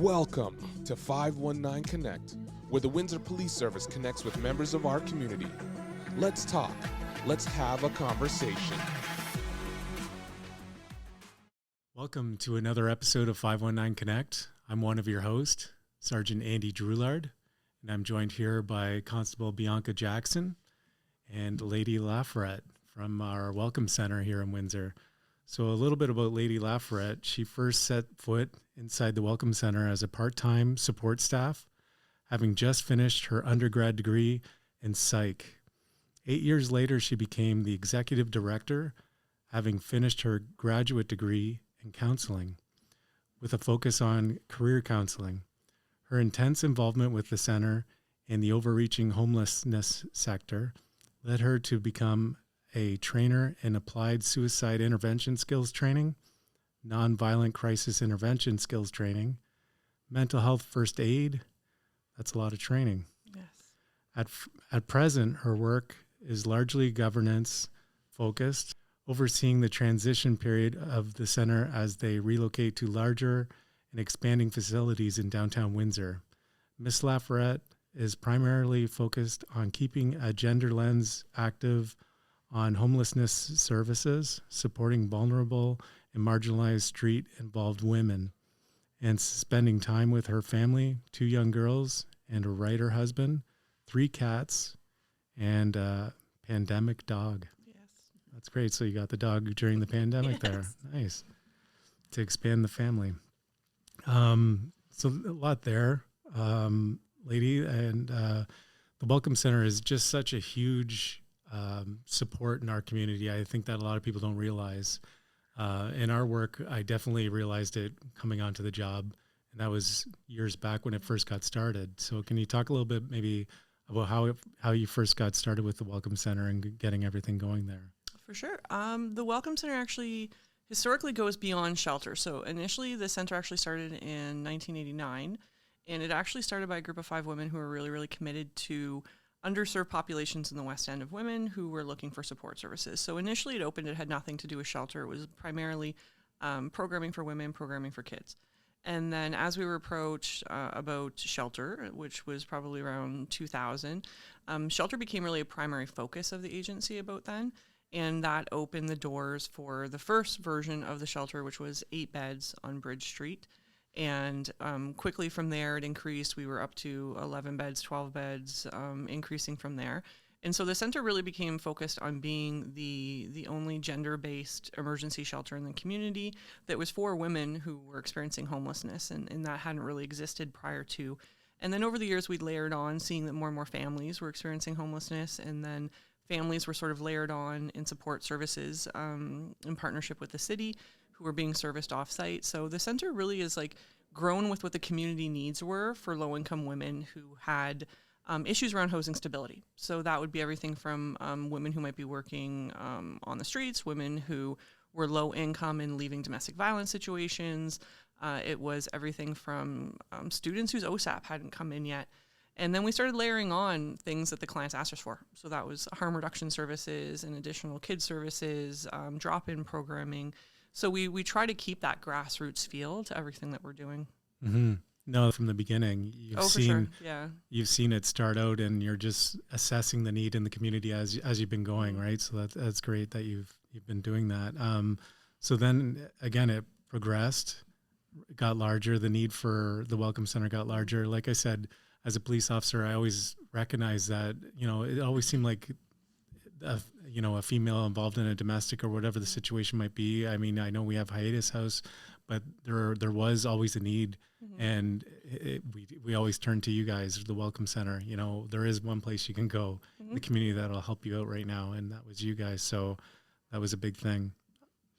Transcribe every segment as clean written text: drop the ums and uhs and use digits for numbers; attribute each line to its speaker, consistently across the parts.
Speaker 1: Welcome to 519Connect, where the Windsor Police Service connects with members of our community. Let's talk. Let's have a conversation.
Speaker 2: Welcome to another episode of 519Connect. I'm one of your hosts, Sergeant Andy Droulard, and I'm joined here by Constable Bianca Jackson and Lady Laforet from our Welcome Center here in Windsor. So a little bit about Lady Laforet. She first set foot inside the Welcome Center as a part-time support staff, having just finished her undergrad degree in psych. 8 years later, she became the executive director, having finished her graduate degree in counseling, with a focus on career counseling. Her intense involvement with the center and the overreaching homelessness sector led her to become a trainer in applied suicide intervention skills training, nonviolent crisis intervention skills training, mental health first aid. That's a lot of training. Yes. At present, her work is largely governance focused, overseeing the transition period of the center as they relocate to larger and expanding facilities in downtown Windsor. Ms. Laforet is primarily focused on keeping a gender lens active on homelessness services, supporting vulnerable and marginalized street-involved women, and spending time with her family, 2 young girls and a writer husband, 3 cats, and a pandemic dog.
Speaker 3: Yes.
Speaker 2: That's great. So you got the dog during the pandemic there. Nice. To expand the family. So a lot there, lady. And the Welcome Center is just such a huge support in our community. I think that a lot of people don't realize. In our work, I definitely realized it coming onto the job, and that was years back when it first got started. So can you talk a little bit maybe about how you first got started with the Welcome Center and getting everything going there?
Speaker 3: For sure. The Welcome Center actually historically goes beyond shelter. So initially, the center actually started in 1989, and it actually started by a group of 5 women who were really, really committed to underserved populations in the West End of women who were looking for support services. So initially it opened, it had nothing to do with shelter. It was primarily programming for women, programming for kids. And then as we were approached about shelter, which was probably around 2000, shelter became really a primary focus of the agency about then. And that opened the doors for the first version of the shelter, which was 8 beds on Bridge Street. And quickly from there, it increased. We were up to 11 beds, 12 beds, increasing from there. And so the center really became focused on being the only gender-based emergency shelter in the community that was for women who were experiencing homelessness, and that hadn't really existed prior to. And then over the years, we layered on, seeing that more and more families were experiencing homelessness, and then families were sort of layered on in support services in partnership with the city, who were being serviced off-site. So the center really is like grown with what the community needs were for low-income women who had issues around housing stability. So that would be everything from women who might be working on the streets, women who were low income and leaving domestic violence situations. It was everything from students whose OSAP hadn't come in yet. And then we started layering on things that the clients asked us for. So that was harm reduction services and additional kids services, drop-in programming. So we try to keep that grassroots feel to everything that we're doing.
Speaker 2: Mm-hmm. No, from the beginning, you've seen it start out, and you're just assessing the need in the community as you've been going, right? So that's great that you've been doing that. So then again, it progressed, got larger. The need for the Welcome Center got larger. Like I said, as a police officer, I always recognize that it always seemed like a female involved in a domestic or whatever the situation might be. I mean, I know we have Hiatus House, but there was always a need, mm-hmm. and we always turn to you guys, the Welcome Center. There is one place you can go mm-hmm. in the community that'll help you out right now, and that was you guys. So that was a big thing,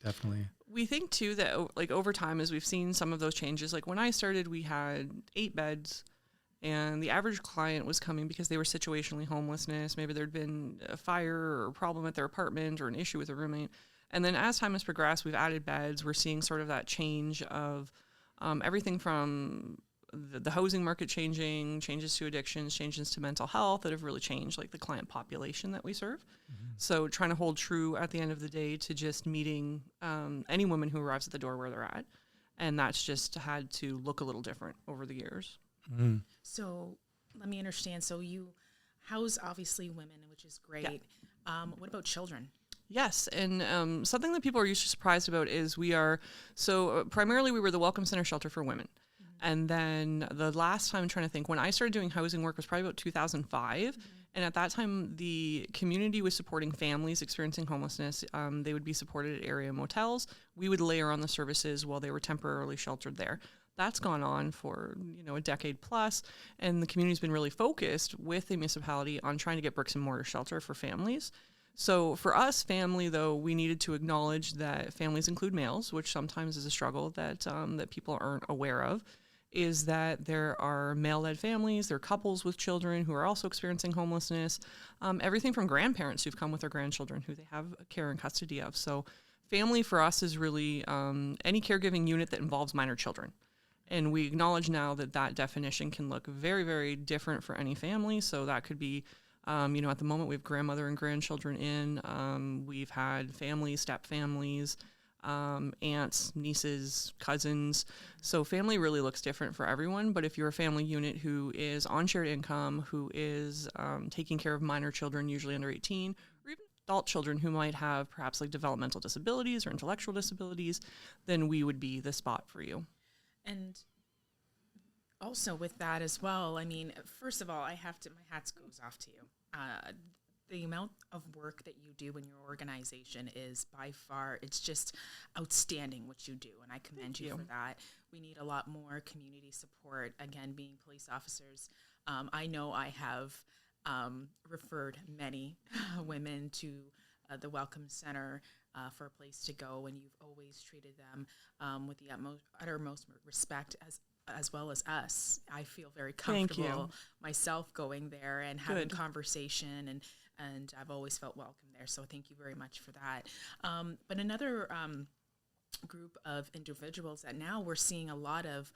Speaker 2: definitely.
Speaker 3: We think too that like over time, as we've seen some of those changes, like when I started, we had 8 beds. And the average client was coming because they were situationally homelessness. Maybe there'd been a fire or a problem at their apartment or an issue with a roommate. And then as time has progressed, we've added beds. We're seeing sort of that change of everything from the housing market changing, changes to addictions, changes to mental health that have really changed like the client population that we serve. Mm-hmm. So trying to hold true at the end of the day to just meeting any woman who arrives at the door where they're at. And that's just had to look a little different over the years.
Speaker 2: Mm.
Speaker 4: So let me understand. So you house obviously women, which is great.
Speaker 3: Yeah.
Speaker 4: What about children?
Speaker 3: Yes, and something that people are usually surprised about is primarily we were the Welcome Center shelter for women. And then the last time, I'm trying to think, when I started doing housing work was probably about 2005. And at that time, the community was supporting families experiencing homelessness. They would be supported at area motels. We would layer on the services while they were temporarily sheltered there. That's gone on for, a decade plus. And the community's been really focused with the municipality on trying to get bricks and mortar shelter for families. So for us, family, though, we needed to acknowledge that families include males, which sometimes is a struggle that people aren't aware of, is that there are male-led families, there are couples with children who are also experiencing homelessness, everything from grandparents who've come with their grandchildren who they have care and custody of. So family for us is really any caregiving unit that involves minor children. And we acknowledge now that that definition can look very, very different for any family. So that could be at the moment we have grandmother and grandchildren in. We've had families, step families, aunts, nieces, cousins. So family really looks different for everyone. But if you're a family unit who is on shared income, who is taking care of minor children, usually under 18, or even adult children who might have perhaps like developmental disabilities or intellectual disabilities, then we would be the spot for you.
Speaker 4: And also with that as well, I mean, first of all, my hat goes off to you. The amount of work that you do in your organization is by far, it's just outstanding what you do. And I commend you for that. We need a lot more community support. Again, being police officers, I know I have referred many women to the Welcome Center for a place to go, and you've always treated them with the uttermost respect as well as us. I feel very comfortable myself going there and having conversation, and I've always felt welcome there. So thank you very much for that. But another group of individuals that now we're seeing a lot of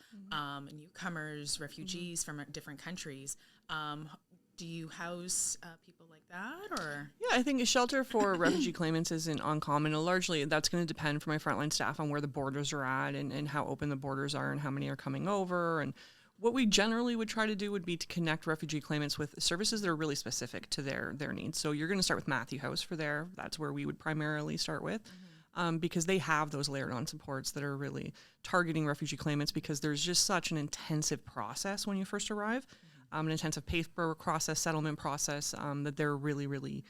Speaker 4: newcomers, refugees from different countries. Do you house people like that, or?
Speaker 3: Yeah, I think a shelter for refugee claimants isn't uncommon. Largely, that's going to depend for my frontline staff on where the borders are at and how open the borders are and how many are coming over. And what we generally would try to do would be to connect refugee claimants with services that are really specific to their needs. So you're going to start with Matthew House for there. That's where we would primarily start with. Because they have those layered on supports that are really targeting refugee claimants, because there's just such an intensive process when you first arrive. An intensive paper process, settlement process that they're really, really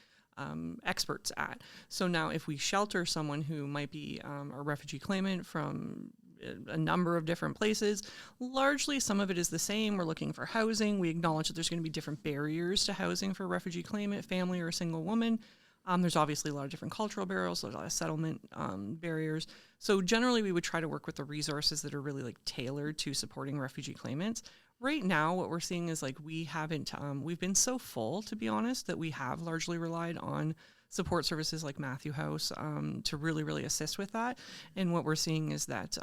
Speaker 3: experts at. So now if we shelter someone who might be a refugee claimant from a number of different places, largely some of it is the same. We're looking for housing. We acknowledge that there's going to be different barriers to housing for a refugee claimant, family, or a single woman. There's obviously a lot of different cultural barriers, a lot of settlement barriers. So generally we would try to work with the resources that are really like tailored to supporting refugee claimants. Right now, what we're seeing is like we've been so full, to be honest, that we have largely relied on support services like Matthew House to really, really assist with that. And what we're seeing is that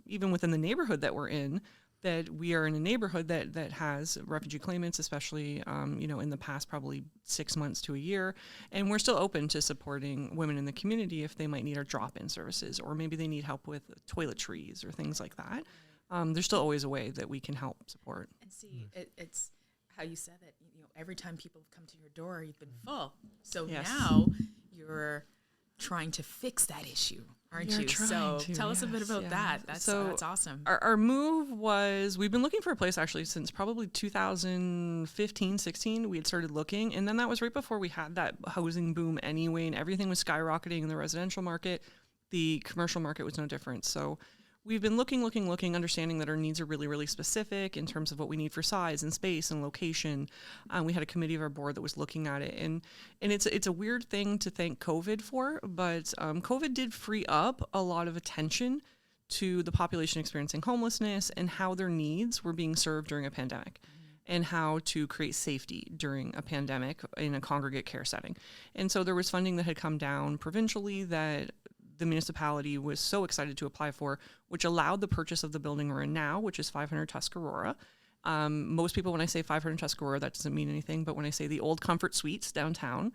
Speaker 3: even within the neighborhood that we're in, that we are in a neighborhood that has refugee claimants, especially, in the past probably 6 months to a year. And we're still open to supporting women in the community if they might need our drop-in services, or maybe they need help with toiletries or things like that. There's still always a way that we can help support.
Speaker 4: And see, it's how you said that, every time people have come to your door, you've been full. So now you're trying to fix that issue, aren't you? So tell us a bit about that. That's awesome.
Speaker 3: Our move was, we've been looking for a place actually since probably 2015, 16. We had started looking, and then that was right before we had that housing boom anyway, and everything was skyrocketing in the residential market. The commercial market was no different. So we've been looking, understanding that our needs are really, really specific in terms of what we need for size and space and location. We had a committee of our board that was looking at it. And it's a weird thing to thank COVID for, but COVID did free up a lot of attention to the population experiencing homelessness and how their needs were being served during a pandemic. And how to create safety during a pandemic in a congregate care setting. And so there was funding that had come down provincially that the municipality was so excited to apply for, which allowed the purchase of the building we're in now, which is 500 Tuscarora. Most people, when I say 500 Tuscarora, that doesn't mean anything, but when I say the old Comfort Suites downtown,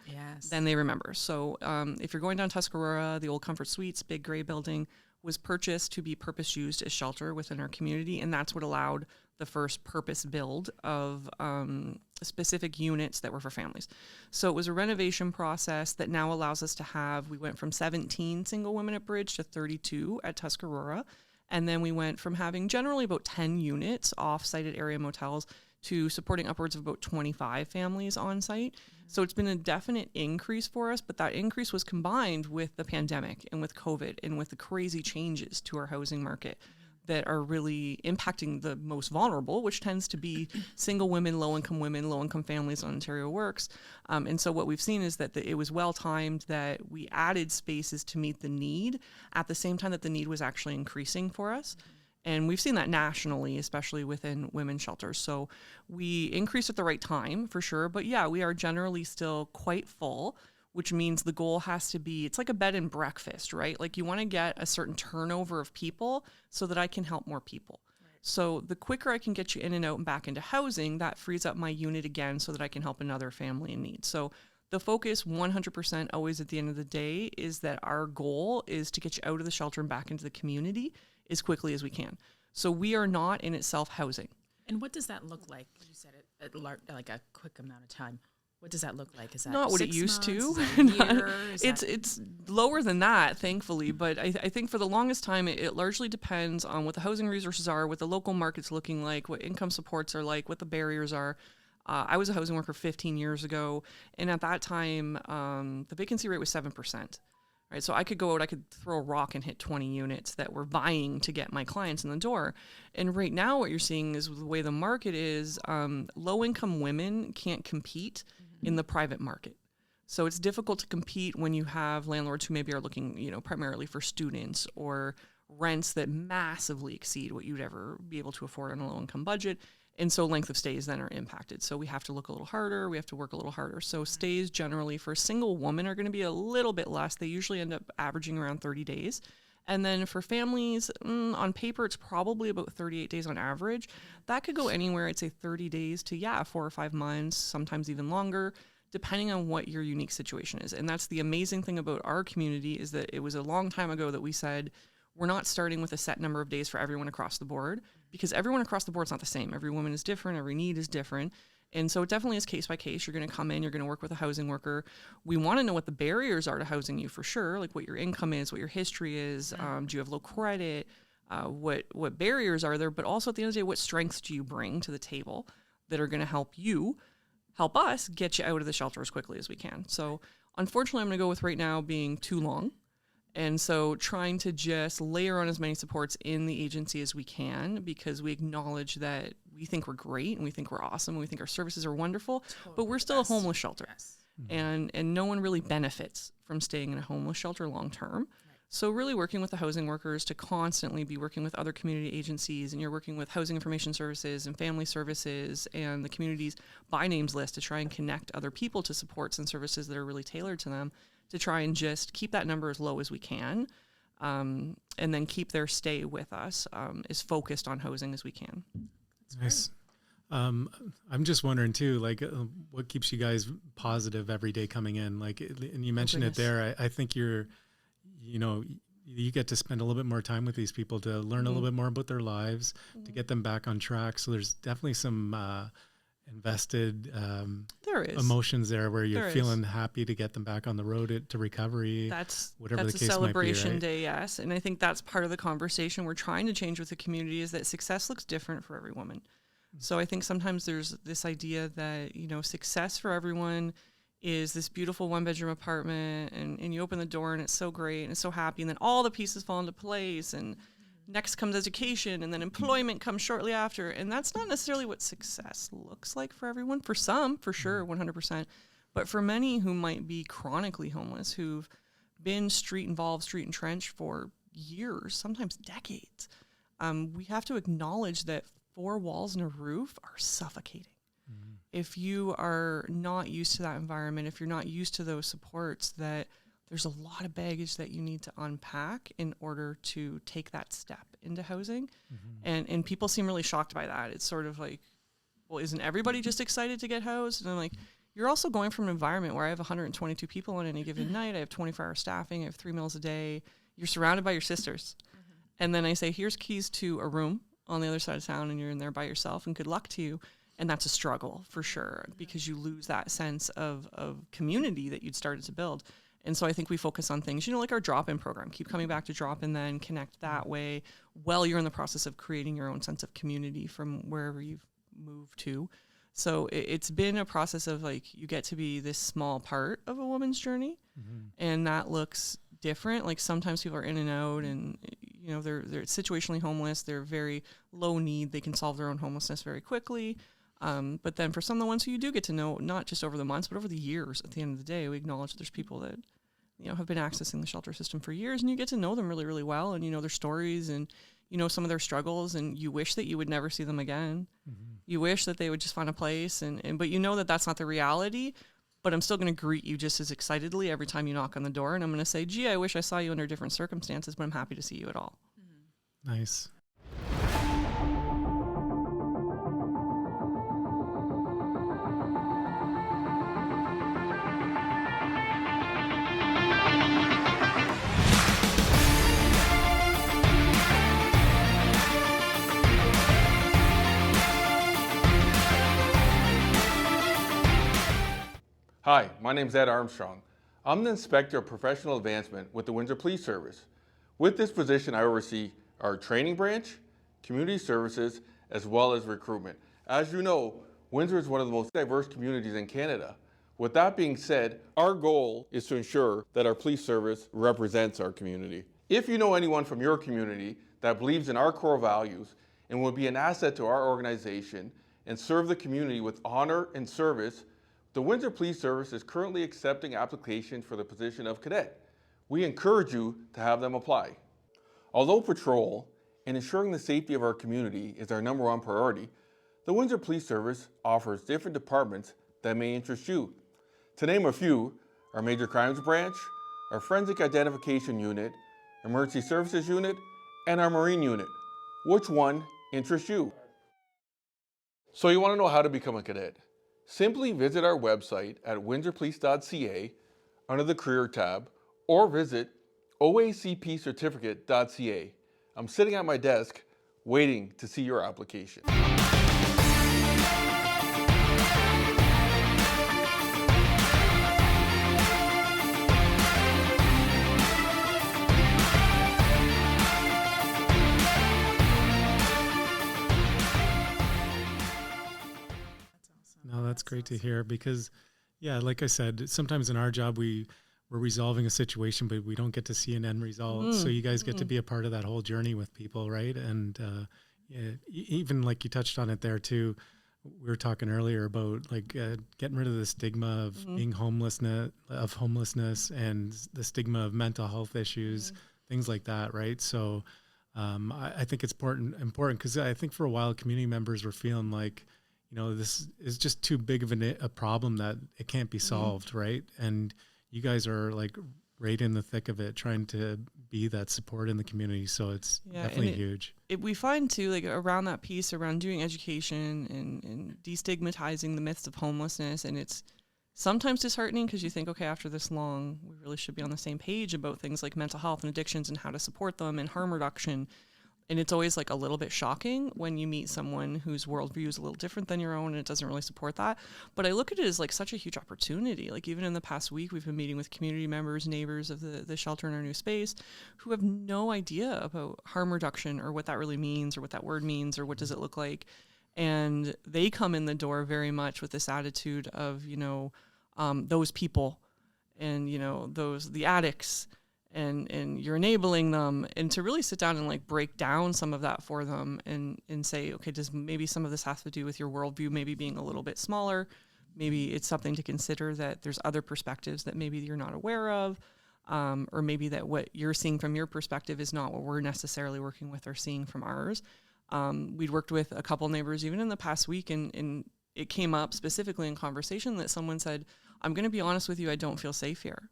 Speaker 3: then they remember. So if you're going down Tuscarora, the old Comfort Suites, big gray building, was purchased to be purpose used as shelter within our community, and that's what allowed the first purpose build of specific units that were for families. So it was a renovation process that now allows us to have, we went from 17 single women at Bridge to 32 at Tuscarora. And then we went from having generally about 10 units off-site at area motels to supporting upwards of about 25 families on site. So it's been a definite increase for us, but that increase was combined with the pandemic and with COVID and with the crazy changes to our housing market that are really impacting the most vulnerable, which tends to be single women, low-income families on Ontario Works. And so what we've seen is that it was well-timed that we added spaces to meet the need at the same time that the need was actually increasing for us. And we've seen that nationally, especially within women's shelters. So we increased at the right time, for sure. But yeah, we are generally still quite full, which means the goal has to be, it's like a bed and breakfast, right? Like you want to get a certain turnover of people so that I can help more people. Right. So the quicker I can get you in and out and back into housing, that frees up my unit again so that I can help another family in need. So the focus 100% always at the end of the day is that our goal is to get you out of the shelter and back into the community as quickly as we can. So we are not in itself housing.
Speaker 4: And what does that look like? You said it like a quick amount of time. What does that look like? Is that
Speaker 3: not what it
Speaker 4: 6
Speaker 3: used
Speaker 4: months?
Speaker 3: to?
Speaker 4: Is that a year?
Speaker 3: It's lower than that, thankfully. But I think for the longest time, it largely depends on what the housing resources are, what the local market's looking like, what income supports are like, what the barriers are. I was a housing worker 15 years ago, and at that time, the vacancy rate was 7%. Right, so I could go out, I could throw a rock and hit 20 units that were vying to get my clients in the door. And right now what you're seeing is the way the market is, low-income women can't compete in the private market. So it's difficult to compete when you have landlords who maybe are looking, primarily for students or rents that massively exceed what you'd ever be able to afford on a low-income budget. And so length of stays then are impacted. So we have to look a little harder. We have to work a little harder. So stays generally for a single woman are going to be a little bit less. They usually end up averaging around 30 days. And then for families, on paper, it's probably about 38 days on average. That could go anywhere, I'd say 30 days to, 4 or 5 months, sometimes even longer, depending on what your unique situation is. And that's the amazing thing about our community is that it was a long time ago that we said, we're not starting with a set number of days for everyone across the board because everyone across the board is not the same. Every woman is different. Every need is different. And so it definitely is case by case. You're going to come in, you're going to work with a housing worker. We want to know what the barriers are to housing you for sure, like what your income is, what your history is. Do you have low credit? What barriers are there? But also at the end of the day, what strengths do you bring to the table that are going to help us get you out of the shelter as quickly as we can. So unfortunately, I'm going to go with right now being too long. And so trying to just layer on as many supports in the agency as we can because we acknowledge that we think we're great and we think we're awesome and we think our services are wonderful, but we're still a homeless shelter. Yes. And no one really benefits from staying in a homeless shelter long term. Right. So really working with the housing workers to constantly be working with other community agencies, and you're working with housing information services and family services and the community's by names list to try and connect other people to supports and services that are really tailored to them, to try and just keep that number as low as we can, and then keep their stay with us as focused on housing as we can.
Speaker 2: Nice. I'm just wondering too, what keeps you guys positive every day coming in? And you mentioned it there. I think you get to spend a little bit more time with these people to learn a little bit more about their lives, to get them back on track. So there's definitely some invested
Speaker 3: there is
Speaker 2: emotions there where you're feeling happy to get them back on the road to recovery.
Speaker 3: That's
Speaker 2: the case
Speaker 3: a celebration
Speaker 2: might be, right?
Speaker 3: day, yes. And I think that's part of the conversation we're trying to change with the community is that success looks different for every woman. So I think sometimes there's this idea that, success for everyone is this beautiful 1-bedroom apartment and you open the door and it's so great and it's so happy and then all the pieces fall into place and next comes education and then employment comes shortly after. And that's not necessarily what success looks like for everyone. For some, for sure, 100%. But for many who might be chronically homeless, who've been street entrenched for years, sometimes decades, we have to acknowledge that 4 walls and a roof are suffocating. Mm-hmm. If you are not used to that environment, if you're not used to those supports, that there's a lot of baggage that you need to unpack in order to take that step into housing. Mm-hmm. And people seem really shocked by that. It's sort of like, well, isn't everybody just excited to get housed? And I'm like, you're also going from an environment where I have 122 people on any given night. I have 24-hour staffing. I have 3 meals a day. You're surrounded by your sisters. Mm-hmm. And then I say, here's keys to a room on the other side of town, and you're in there by yourself, and good luck to you. And that's a struggle for sure, because you lose that sense of community that you'd started to build. And so I think we focus on things, like our drop-in program. Keep coming back to drop-in, then connect that way while you're in the process of creating your own sense of community from wherever you've moved to. So it's been a process of like, you get to be this small part of a woman's journey, and that looks different. Like sometimes people are in and out, and they're situationally homeless. They're very low need. They can solve their own homelessness very quickly. But then for some of the ones who you do get to know, not just over the months, but over the years, at the end of the day, we acknowledge that there's people that, have been accessing the shelter system for years, and you get to know them really, really well, and their stories, and some of their struggles, and you wish that you would never see them again. You wish that they would just find a place, but that that's not the reality. But I'm still going to greet you just as excitedly every time you knock on the door, and I'm going to say, gee, I wish I saw you under different circumstances, but I'm happy to see you at all.
Speaker 2: Nice.
Speaker 5: Hi, my name is Ed Armstrong. I'm the Inspector of Professional Advancement with the Windsor Police Service. With this position, I oversee our training branch, community services, as well as recruitment. As you know, Windsor is one of the most diverse communities in Canada. With that being said, our goal is to ensure that our police service represents our community. If you know anyone from your community that believes in our core values and will be an asset to our organization and serve the community with honor and service, the Windsor Police Service is currently accepting applications for the position of cadet. We encourage you to have them apply. Although patrol and ensuring the safety of our community is our #1 priority, the Windsor Police Service offers different departments that may interest you. To name a few, our Major Crimes Branch, our Forensic Identification Unit, Emergency Services Unit, and our Marine Unit. Which one interests you? So you want to know how to become a cadet? Simply visit our website at windsorpolice.ca under the Career tab, or visit oacpcertificate.ca. I'm sitting at my desk waiting to see your application.
Speaker 2: No, that's great to hear because, like I said, sometimes in our job we're resolving a situation, but we don't get to see an end result. So you guys get to be a part of that whole journey with people, right? And even like you touched on it there too. We were talking earlier about like getting rid of the stigma of being homelessness and the stigma of mental health issues, things like that, right? So I think it's important because I think for a while community members were feeling like, this is just too big of a problem that it can't be solved, right? And you guys are like right in the thick of it, trying to be that support in the community. So it's definitely huge.
Speaker 3: We find too, like around that piece around doing education and destigmatizing the myths of homelessness. And it's sometimes disheartening because you think, okay, after this long, we really should be on the same page about things like mental health and addictions and how to support them and harm reduction. And it's always like a little bit shocking when you meet someone whose worldview is a little different than your own and it doesn't really support that. But I look at it as like such a huge opportunity. Like even in the past week, we've been meeting with community members, neighbors of the shelter in our new space who have no idea about harm reduction or what that really means or what that word means or what does it look like. And they come in the door very much with this attitude of, those people and, the addicts. And you're enabling them, and to really sit down and like break down some of that for them and say, okay, does maybe some of this have to do with your worldview maybe being a little bit smaller? Maybe it's something to consider that there's other perspectives that maybe you're not aware of, or maybe that what you're seeing from your perspective is not what we're necessarily working with or seeing from ours. We'd worked with a couple neighbors even in the past week, and it came up specifically in conversation that someone said, I'm going to be honest with you, I don't feel safe here.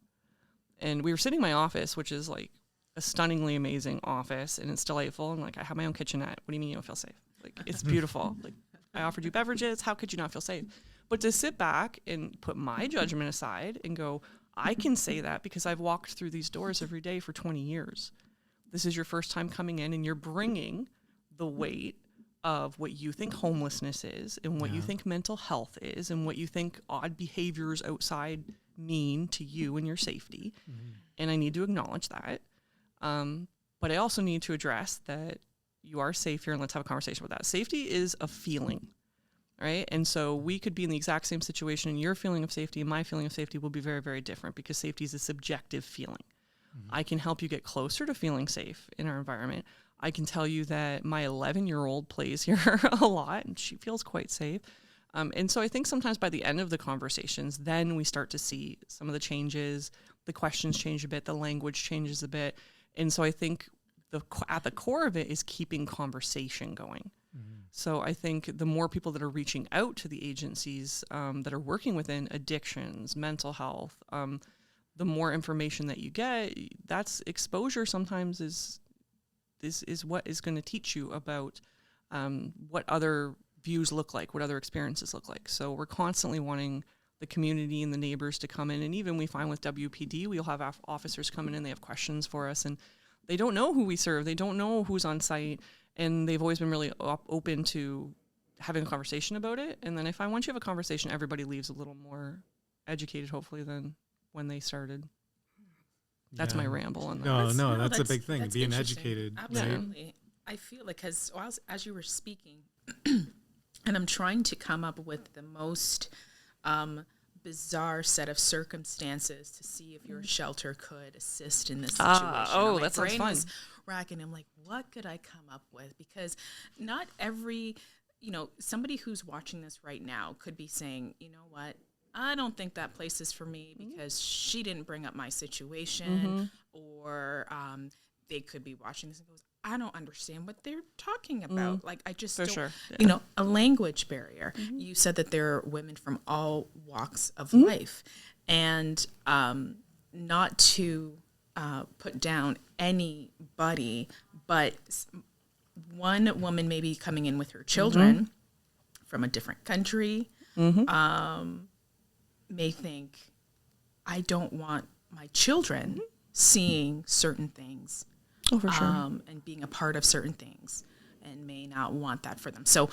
Speaker 3: And we were sitting in my office, which is like a stunningly amazing office, and it's delightful. And like, I have my own kitchenette. What do you mean you don't feel safe? Like, it's beautiful. Like, I offered you beverages. How could you not feel safe? But to sit back and put my judgment aside and go, I can say that because I've walked through these doors every day for 20 years. this is your first time coming in and you're bringing the weight of what you think homelessness is and what you think mental health is and what you think odd behaviors outside mean to you and your safety. And I need to acknowledge that. But I also need to address that you are safe here, and let's have a conversation about that. Safety is a feeling, right? And so we could be in the exact same situation, and your feeling of safety and my feeling of safety will be very, very different because safety is a subjective feeling. I can help you get closer to feeling safe in our environment. I can tell you that my 11-year-old plays here a lot, and she feels quite safe. And so I think sometimes by the end of the conversations, then we start to see some of the changes, the questions change a bit, the language changes a bit. And so I think at the core of it is keeping conversation going. So I think the more people that are reaching out to the agencies that are working within addictions, mental health, the more information that you get, that's exposure sometimes is what is going to teach you about what other views look like, what other experiences look like. So we're constantly wanting the community and the neighbors to come in. And even we find with WPD, we'll have officers come in and they have questions for us. And they don't know who we serve. They don't know who's on site. And they've always been really open to having a conversation about it. And then I find once you have a conversation, everybody leaves a little more educated, hopefully, than when they started. That's my ramble on that.
Speaker 2: No, that's a big thing, being educated.
Speaker 4: Absolutely.
Speaker 2: Right?
Speaker 4: I feel like, because as you were speaking, and I'm trying to come up with the most bizarre set of circumstances to see if your shelter could assist in this situation.
Speaker 3: That sounds fun.
Speaker 4: Was racking. I'm like, what could I come up with? Because not every, somebody who's watching this right now could be saying, you know what? I don't think that place is for me because she didn't bring up my situation, or they could be watching this and goes, I don't understand what they're talking about. Like, I just don't, a language barrier. You said that there are women from all walks of life, and not to put down anybody, but one woman may be coming in with her children from a different country, may think, I don't want my children seeing certain things.
Speaker 3: Oh, for sure.
Speaker 4: And being a part of certain things, and may not want that for them. So,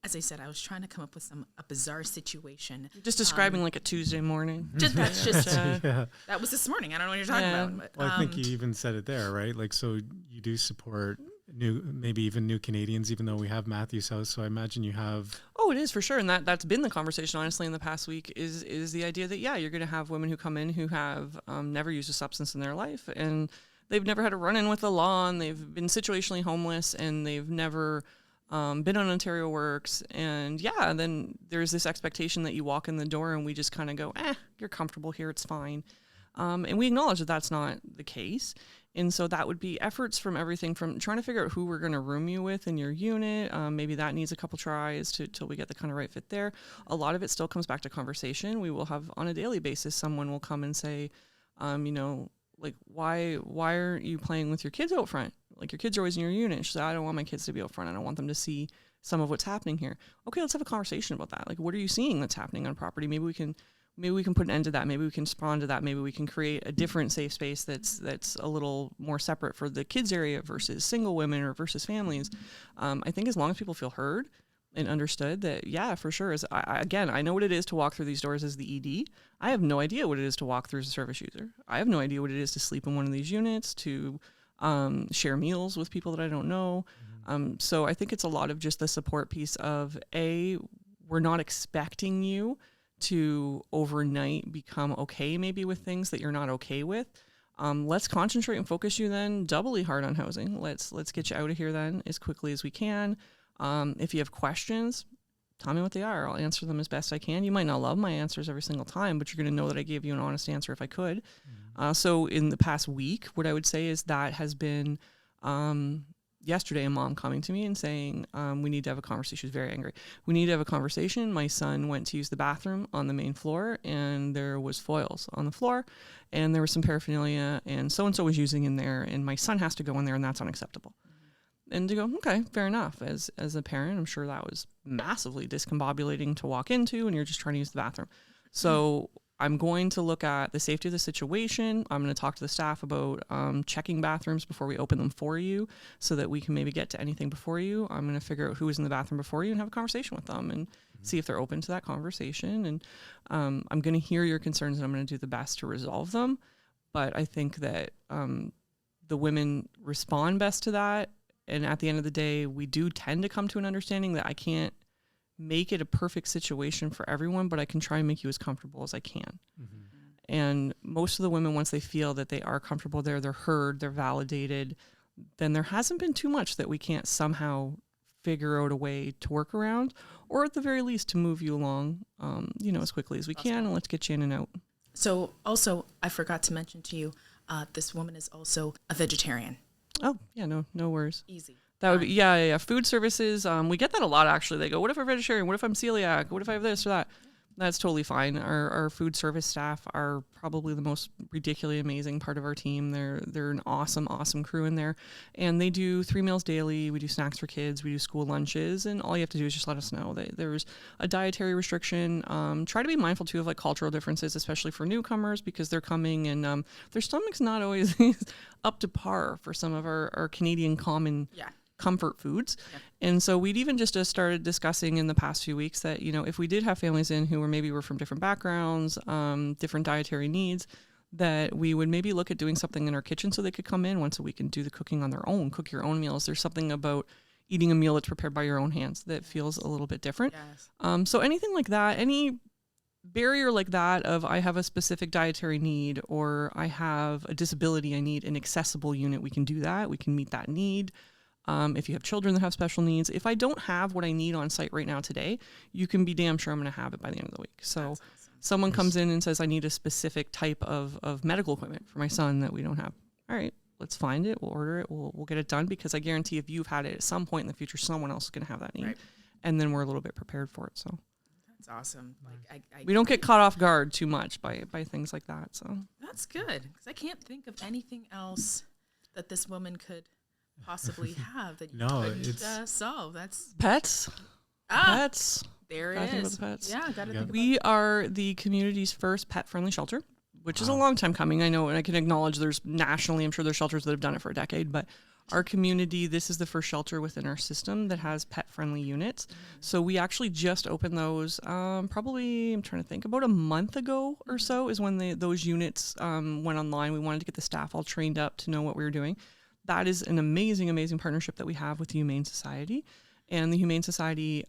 Speaker 4: as I said, I was trying to come up with a bizarre situation.
Speaker 3: Just describing like a Tuesday morning.
Speaker 4: That was this morning. I don't know what you're talking about. But,
Speaker 2: well, I think you even said it there, right? Like, so you do support maybe even new Canadians, even though we have Matthew's House. So I imagine you have.
Speaker 3: Oh, it is for sure. And that's been the conversation, honestly, in the past week is the idea that, you're going to have women who come in who have never used a substance in their life, and they've never had a run-in with the law, and they've been situationally homeless, and they've never been on Ontario Works. And then there's this expectation that you walk in the door and we just kind of go, you're comfortable here, it's fine. And we acknowledge that that's not the case. And so that would be efforts from everything from trying to figure out who we're going to room you with in your unit. Maybe that needs a couple tries till we get the kind of right fit there. A lot of it still comes back to conversation. We will have on a daily basis, someone will come and say, like, why aren't you playing with your kids out front? Like, your kids are always in your unit. She said, I don't want my kids to be out front. I don't want them to see some of what's happening here. Okay, let's have a conversation about that. Like, what are you seeing that's happening on property? Maybe we can put an end to that. Maybe we can respond to that. Maybe we can create a different safe space that's a little more separate for the kids area versus single women or versus families. I think as long as people feel heard and understood that, for sure. I know what it is to walk through these doors as the ED. I have no idea what it is to walk through as a service user. I have no idea what it is to sleep in one of these units, to share meals with people that I don't know. So I think it's a lot of just the support piece of, we're not expecting you to overnight become okay maybe with things that you're not okay with. Let's concentrate and focus you then doubly hard on housing. Let's get you out of here then as quickly as we can. If you have questions, tell me what they are. I'll answer them as best I can. You might not love my answers every single time, but you're going to know that I gave you an honest answer if I could. So in the past week, what I would say is that has been, yesterday, a mom coming to me and saying, we need to have a conversation. She was very angry. We need to have a conversation. My son went to use the bathroom on the main floor, and there was foils on the floor, and there was some paraphernalia, and so-and-so was using in there, and my son has to go in there, and that's unacceptable. And to go, okay, fair enough. As a parent, I'm sure that was massively discombobulating to walk into, and you're just trying to use the bathroom. So I'm going to look at the safety of the situation. I'm going to talk to the staff about checking bathrooms before we open them for you so that we can maybe get to anything before you. I'm going to figure out who was in the bathroom before you and have a conversation with them and see if they're open to that conversation. And I'm going to hear your concerns and I'm going to do the best to resolve them. But I think that the women respond best to that. And at the end of the day, we do tend to come to an understanding that I can't make it a perfect situation for everyone, but I can try and make you as comfortable as I can. And most of the women, once they feel that they are comfortable there, they're heard, they're validated, then there hasn't been too much that we can't somehow figure out a way to work around, or at the very least to move you along, as quickly as we can, and let's get you in and out.
Speaker 4: So also, I forgot to mention to you, this woman is also a vegetarian.
Speaker 3: Oh, yeah, no worries.
Speaker 4: Easy.
Speaker 3: That would be, yeah. Food services, we get that a lot, actually. They go, what if I'm vegetarian? What if I'm celiac? What if I have this or that? That's totally fine. Our food service staff are probably the most ridiculously amazing part of our team. They're an awesome crew in there. And they do 3 meals daily. We do snacks for kids. We do school lunches. And all you have to do is just let us know. There's a dietary restriction. Try to be mindful, too, of like cultural differences, especially for newcomers, because they're coming and their stomach's not always up to par for some of our Canadian common comfort foods. And so we'd even just started discussing in the past few weeks that, if we did have families in who were from different backgrounds, different dietary needs, that we would maybe look at doing something in our kitchen so they could come in once a week and do the cooking on their own, cook your own meals. There's something about eating a meal that's prepared by your own hands that feels a little bit different. Yes. So anything like that, any barrier like that of I have a specific dietary need or I have a disability, I need an accessible unit, we can do that. We can meet that need. If you have children that have special needs, if I don't have what I need on site right now today, you can be damn sure I'm going to have it by the end of the week. So awesome. Someone comes in and says, I need a specific type of medical equipment for my son that we don't have. All right, let's find it. We'll order it. We'll get it done because I guarantee if you've had it at some point in the future, someone else is going to have that need. Right. And then we're a little bit prepared for it. So
Speaker 4: that's awesome. Like
Speaker 3: we don't get caught off guard too much by things like that. So
Speaker 4: that's good because I can't think of anything else that this woman could possibly have that you couldn't solve. That's
Speaker 3: pets. Pets.
Speaker 4: There it is.
Speaker 3: Pets.
Speaker 4: Yeah, gotta think about
Speaker 3: we are the community's first pet-friendly shelter, which is a long time coming. I know, and I can acknowledge there's nationally, I'm sure there's shelters that have done it for a decade, but our community, this is the first shelter within our system that has pet-friendly units. So we actually just opened those probably, I'm trying to think, about a month ago or so is when those units went online. We wanted to get the staff all trained up to know what we were doing. That is an amazing, amazing partnership that we have with the Humane Society. And the Humane Society,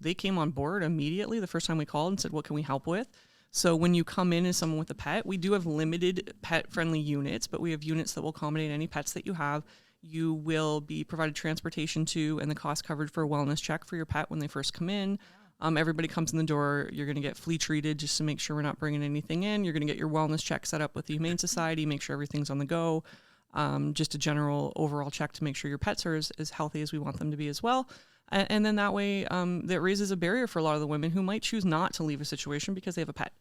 Speaker 3: they came on board immediately the first time we called and said, what can we help with? So when you come in as someone with a pet, we do have limited pet-friendly units, but we have units that will accommodate any pets that you have. You will be provided transportation to and the cost covered for a wellness check for your pet when they first come in. Everybody comes in the door. You're going to get flea treated just to make sure we're not bringing anything in. You're going to get your wellness check set up with the Humane Society, make sure everything's on the go. Just a general overall check to make sure your pets are as healthy as we want them to be as well. And then that way, that raises a barrier for a lot of the women who might choose not to leave a situation because they have a pet,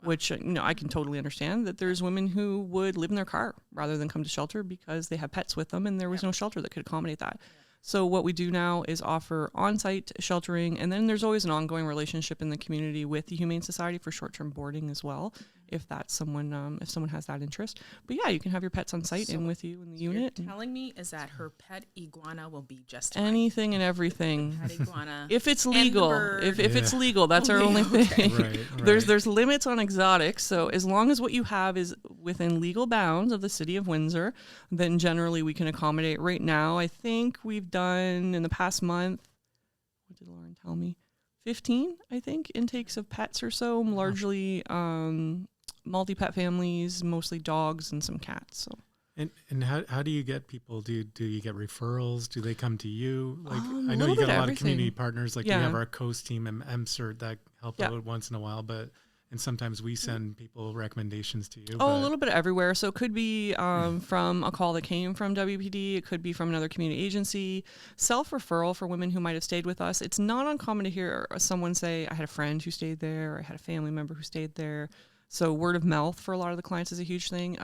Speaker 3: which, I can totally understand that there's women who would live in their car rather than come to shelter because they have pets with them and there was no shelter that could accommodate that. So what we do now is offer on-site sheltering, and then there's always an ongoing relationship in the community with the Humane Society for short-term boarding as well, if that's someone, if someone has that interest. But yeah, you can have your pets on site and with you in the unit.
Speaker 4: You're telling me is that her pet iguana will be just fine.
Speaker 3: Anything and everything.
Speaker 4: Pet iguana.
Speaker 3: If it's legal, if it's legal, that's our only thing.
Speaker 2: Right.
Speaker 3: There's limits on exotics, so as long as what you have is within legal bounds of the city of Windsor, then generally we can accommodate. Right now, I think we've done in the past month, what did Lauren tell me? 15, I think, intakes of pets or so, largely multi-pet families, mostly dogs and some cats. So.
Speaker 2: And how do you get people? Do you get referrals? Do they come to you? Like I know
Speaker 3: little
Speaker 2: you got
Speaker 3: bit
Speaker 2: a lot
Speaker 3: everything.
Speaker 2: of community partners. Like we
Speaker 3: Yeah.
Speaker 2: have our Coast team and MCERT that help out once in a while, and sometimes we send people recommendations to you.
Speaker 3: A little bit everywhere. So it could be from a call that came from WPD. It could be from another community agency. Self-referral for women who might have stayed with us. It's not uncommon to hear someone say, I had a friend who stayed there. Or I had a family member who stayed there. So word of mouth for a lot of the clients is a huge thing.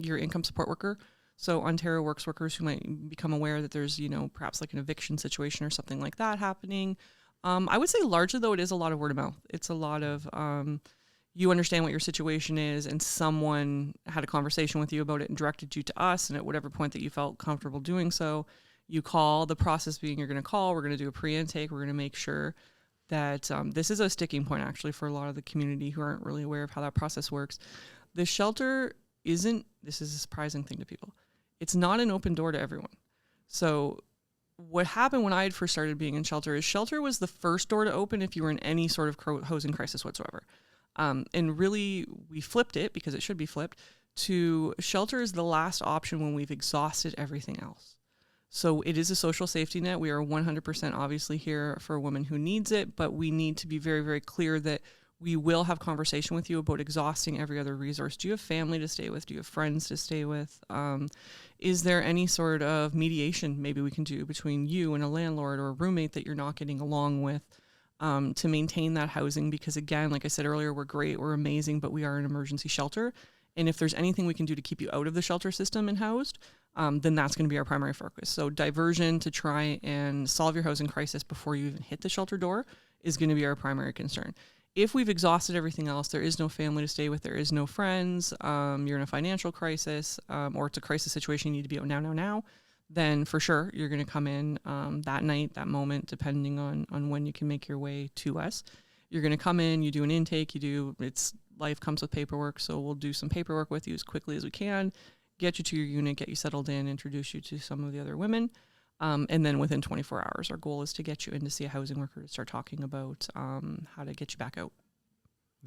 Speaker 3: Your income support worker. So Ontario Works workers who might become aware that there's, perhaps like an eviction situation or something like that happening. I would say largely, though, it is a lot of word of mouth. It's a lot of, you understand what your situation is and someone had a conversation with you about it and directed you to us, and at whatever point that you felt comfortable doing so, you call. The process being you're going to call, we're going to do a pre-intake, we're going to make sure that this is a sticking point actually for a lot of the community who aren't really aware of how that process works. The shelter isn't, this is a surprising thing to people, it's not an open door to everyone. So what happened when I had first started being in shelter is shelter was the first door to open if you were in any sort of housing crisis whatsoever. And really, we flipped it, because it should be flipped, to shelter is the last option when we've exhausted everything else. So it is a social safety net. We are 100% obviously here for a woman who needs it, but we need to be very, very clear that we will have conversation with you about exhausting every other resource. Do you have family to stay with? Do you have friends to stay with? Is there any sort of mediation maybe we can do between you and a landlord or a roommate that you're not getting along with to maintain that housing? Because again, like I said earlier, we're great, we're amazing, but we are an emergency shelter. And if there's anything we can do to keep you out of the shelter system and housed, then that's going to be our primary focus. So diversion to try and solve your housing crisis before you even hit the shelter door is going to be our primary concern. If we've exhausted everything else, there is no family to stay with, there is no friends, you're in a financial crisis, or it's a crisis situation, you need to be out now, then for sure you're going to come in that night, that moment, depending on when you can make your way to us. You're going to come in, you do an intake, life comes with paperwork, so we'll do some paperwork with you as quickly as we can, get you to your unit, get you settled in, introduce you to some of the other women. And then within 24 hours, our goal is to get you in to see a housing worker to start talking about how to get you back out.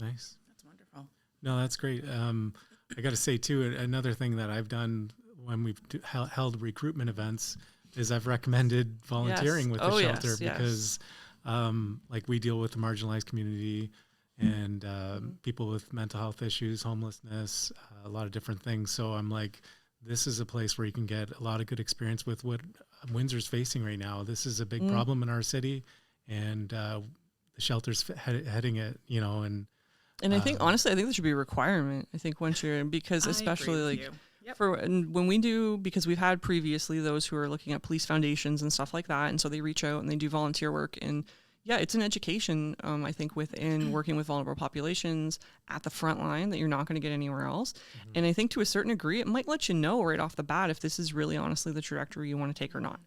Speaker 2: Nice.
Speaker 4: That's wonderful.
Speaker 2: No, that's great. I got to say, too, another thing that I've done when we've held recruitment events is I've recommended volunteering with the shelter because like we deal with the marginalized community and people with mental health issues, homelessness, a lot of different things. So I'm like, this is a place where you can get a lot of good experience with what Windsor's facing right now. This is a big problem in our city, and the shelter's heading it, and
Speaker 3: I think, honestly, I think there should be a requirement. I think once you're, because especially when we do, because we've had previously those who are looking at police foundations and stuff like that. And so they reach out and they do volunteer work, and yeah, it's an education, I think, within working with vulnerable populations at the front line that you're not going to get anywhere else. Mm-hmm. And I think to a certain degree, it might let you know right off the bat if this is really honestly the trajectory you want to take or not.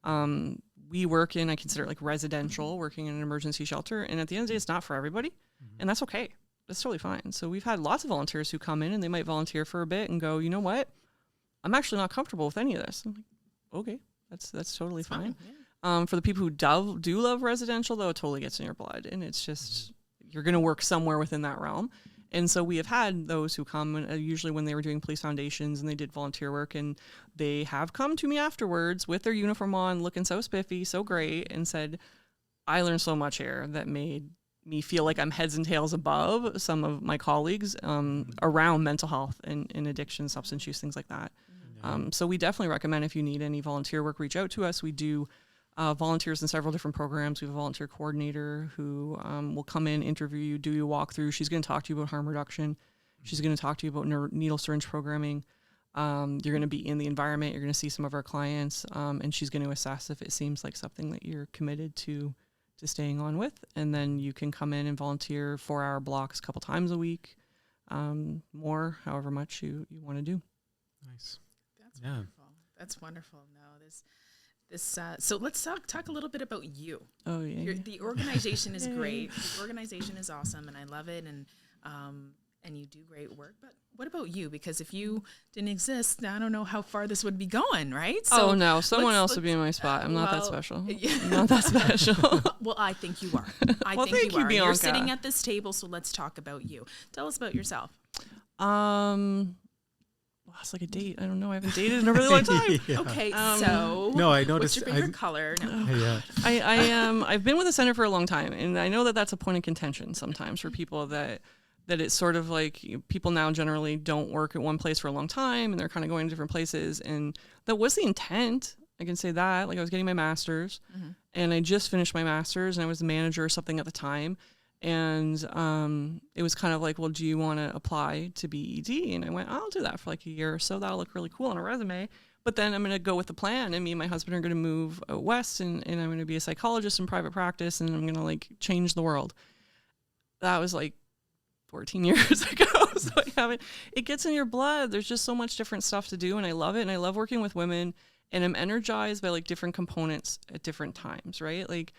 Speaker 3: Mm-hmm. We work in, I consider it like residential, working in an emergency shelter. And at the end of the day, it's not for everybody. Mm-hmm. And that's okay. That's totally fine. So we've had lots of volunteers who come in and they might volunteer for a bit and go, you know what? I'm actually not comfortable with any of this. I'm like, okay, that's totally fine. Yeah. For the people who do love residential, though, it totally gets in your blood. And it's just, you're going to work somewhere within that realm. And so we have had those who come, usually when they were doing police foundations and they did volunteer work, and they have come to me afterwards with their uniform on, looking so spiffy, so great, and said, I learned so much here that made me feel like I'm heads and tails above some of my colleagues around mental health and addiction, substance use, things like that. So we definitely recommend, if you need any volunteer work, reach out to us. We do volunteers in several different programs. We have a volunteer coordinator who will come in, interview you, do you walk through. She's going to talk to you about harm reduction. She's going to talk to you about needle syringe programming. You're going to be in the environment. You're going to see some of our clients, and she's going to assess if it seems like something that you're committed to staying on with. And then you can come in and volunteer 4-hour blocks a couple times a week, more, however much you want to do.
Speaker 2: Nice.
Speaker 4: That's wonderful. That's wonderful. No, so let's talk a little bit about you.
Speaker 3: Oh yeah.
Speaker 4: The organization is great. The organization is awesome, and I love it. And you do great work. But what about you? Because if you didn't exist, I don't know how far this would be going, right?
Speaker 3: So no, someone else would be in my spot. I'm not that special. I'm not that special.
Speaker 4: Well, I think you are. I
Speaker 3: well,
Speaker 4: think
Speaker 3: thank
Speaker 4: you are.
Speaker 3: Bianca.
Speaker 4: You're sitting at this table, so let's talk about you. Tell us about yourself.
Speaker 3: Well, it's like a date. I don't know. I haven't dated in a really long time.
Speaker 4: Yeah. Okay, so
Speaker 2: no, I noticed.
Speaker 4: What's your favorite color? No.
Speaker 2: Yeah.
Speaker 3: I've been with the center for a long time, and I know that that's a point of contention sometimes for people that it's sort of like people now generally don't work at one place for a long time, and they're kind of going to different places. And that was the intent. I can say that. Like, I was getting my master's, and I just finished my master's, and I was the manager or something at the time. And it was kind of like, well, do you want to apply to be ED? And I went, I'll do that for like a year or so. That'll look really cool on a resume. But then I'm going to go with the plan, and me and my husband are going to move out west, and I'm going to be a psychologist in private practice, and I'm going to like change the world. That was like 14 years ago. So it gets in your blood. There's just so much different stuff to do, and I love it. And I love working with women, and I'm energized by like different components at different times, right? Like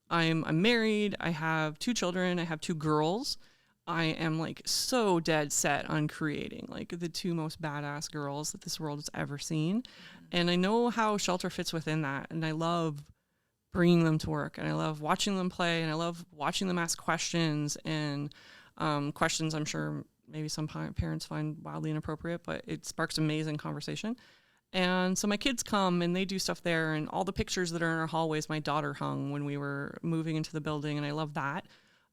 Speaker 3: I'm married, I have 2 children, I have 2 girls. I am like so dead set on creating like the 2 most badass girls that this world has ever seen. And I know how shelter fits within that. And I love bringing them to work, and I love watching them play, and I love watching them ask questions, and questions I'm sure maybe some parents find wildly inappropriate, but it sparks amazing conversation. And so my kids come and they do stuff there, and all the pictures that are in our hallways, my daughter hung when we were moving into the building, and I love that.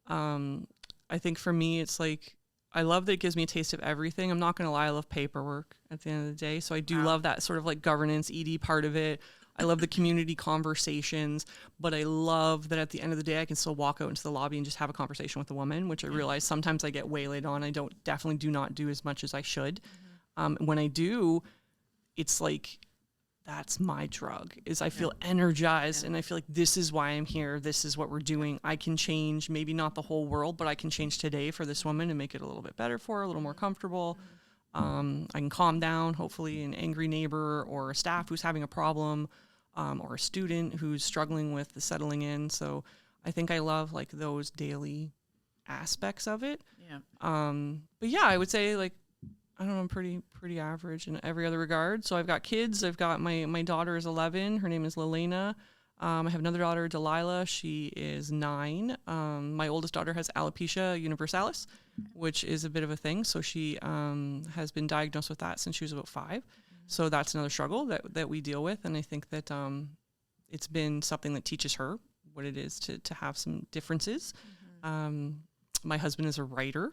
Speaker 3: I think for me, it's like, I love that it gives me a taste of everything. I'm not going to lie, I love paperwork at the end of the day. So I do love that sort of like governance, ED part of it. I love the community conversations, but I love that at the end of the day, I can still walk out into the lobby and just have a conversation with a woman, which I realize sometimes I get waylaid on. I definitely do not do as much as I should. When I do, it's like, that's my drug, is I feel energized, and I feel like this is why I'm here. This is what we're doing. I can change, maybe not the whole world, but I can change today for this woman and make it a little bit better for her, a little more comfortable. I can calm down, hopefully, an angry neighbor or a staff who's having a problem, or a student who's struggling with the settling in. So I think I love like those daily aspects of it.
Speaker 4: Yeah.
Speaker 3: But yeah, I would say like, I don't know, I'm pretty average in every other regard. So I've got kids. I've got my daughter is 11. Her name is Lelena. I have another daughter, Delilah. She is 9. My oldest daughter has alopecia universalis, which is a bit of a thing. So she has been diagnosed with that since she was about 5. So that's another struggle that we deal with. And I think that it's been something that teaches her what it is to have some differences. My husband is a writer,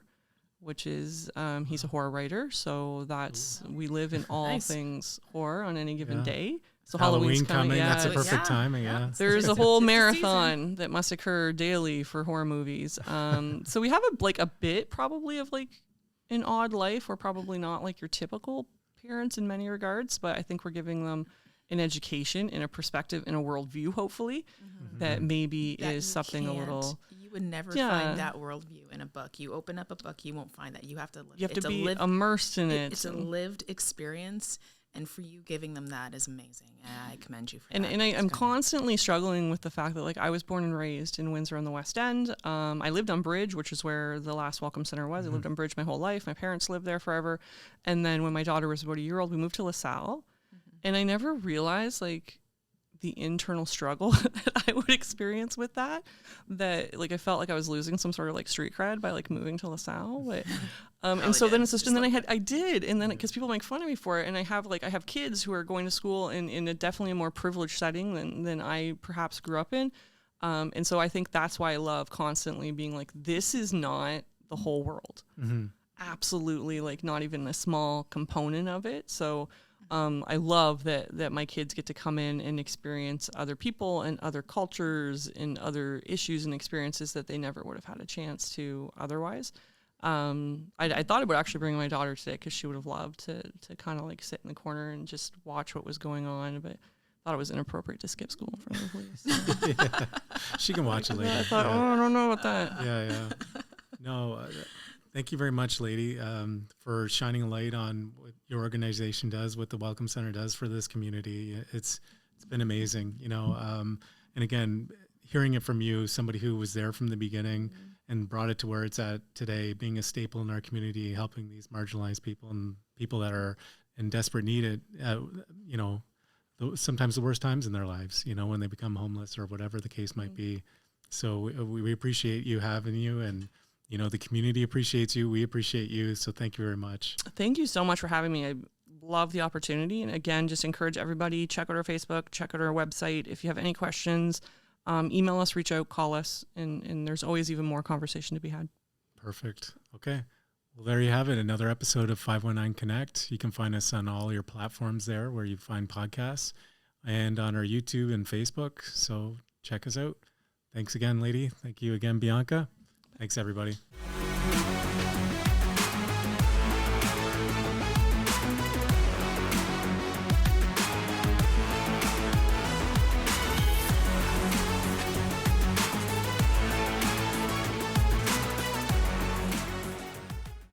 Speaker 3: which is he's a horror writer, so that's we live in all things horror on any given day. So Halloween's coming. Yeah,
Speaker 2: that's a perfect timing. Yeah,
Speaker 3: there's a whole marathon that must occur daily for horror movies. So we have a bit probably of like an odd life. We're probably not like your typical parents in many regards, but I think we're giving them an education and a perspective and a worldview, hopefully, that maybe is something a little.
Speaker 4: You would never find that worldview in a book. You open up a book, you won't find that. You have to live.
Speaker 3: You have to be immersed in it.
Speaker 4: It's a lived experience, and for you giving them that is amazing. I commend you for that.
Speaker 3: And I'm constantly struggling with the fact that like I was born and raised in Windsor on the West End. I lived on Bridge, which is where the last Welcome Center was. I lived on Bridge my whole life. My parents lived there forever. And then when my daughter was about a year old, we moved to LaSalle. And I never realized like the internal struggle that I would experience with that like I felt like I was losing some sort of like street cred by like moving to LaSalle. But, and so then it's just, and then I did. And then because people make fun of me for it. And I have kids who are going to school in a definitely a more privileged setting than I perhaps grew up in. And so I think that's why I love constantly being like, this is not the whole world. Absolutely. Like not even a small component of it. So, I love that my kids get to come in and experience other people and other cultures and other issues and experiences that they never would have had a chance to otherwise. I thought about actually bringing my daughter today because she would have loved to kind of like sit in the corner and just watch what was going on, but thought it was inappropriate to skip school in front of the police.
Speaker 2: Yeah. She can watch it later.
Speaker 3: I thought, I don't know about that.
Speaker 2: Yeah. No, thank you very much, Lady, for shining a light on what your organization does, what the Welcome Center does for this community. It's been amazing, and again, hearing it from you, somebody who was there from the beginning and brought it to where it's at today, being a staple in our community, helping these marginalized people and people that are in desperate need at, sometimes the worst times in their lives, when they become homeless or whatever the case might be. So we appreciate you having you, and the community appreciates you. We appreciate you. So thank you very much.
Speaker 3: Thank you so much for having me. I love the opportunity. And again, just encourage everybody, check out our Facebook, check out our website. If you have any questions, email us, reach out, call us. And there's always even more conversation to be had.
Speaker 2: Perfect. Okay. Well, there you have it. Another episode of 519 Connect. You can find us on all your platforms there where you find podcasts and on our YouTube and Facebook. So check us out. Thanks again, Lady. Thank you again, Bianca. Thanks, everybody.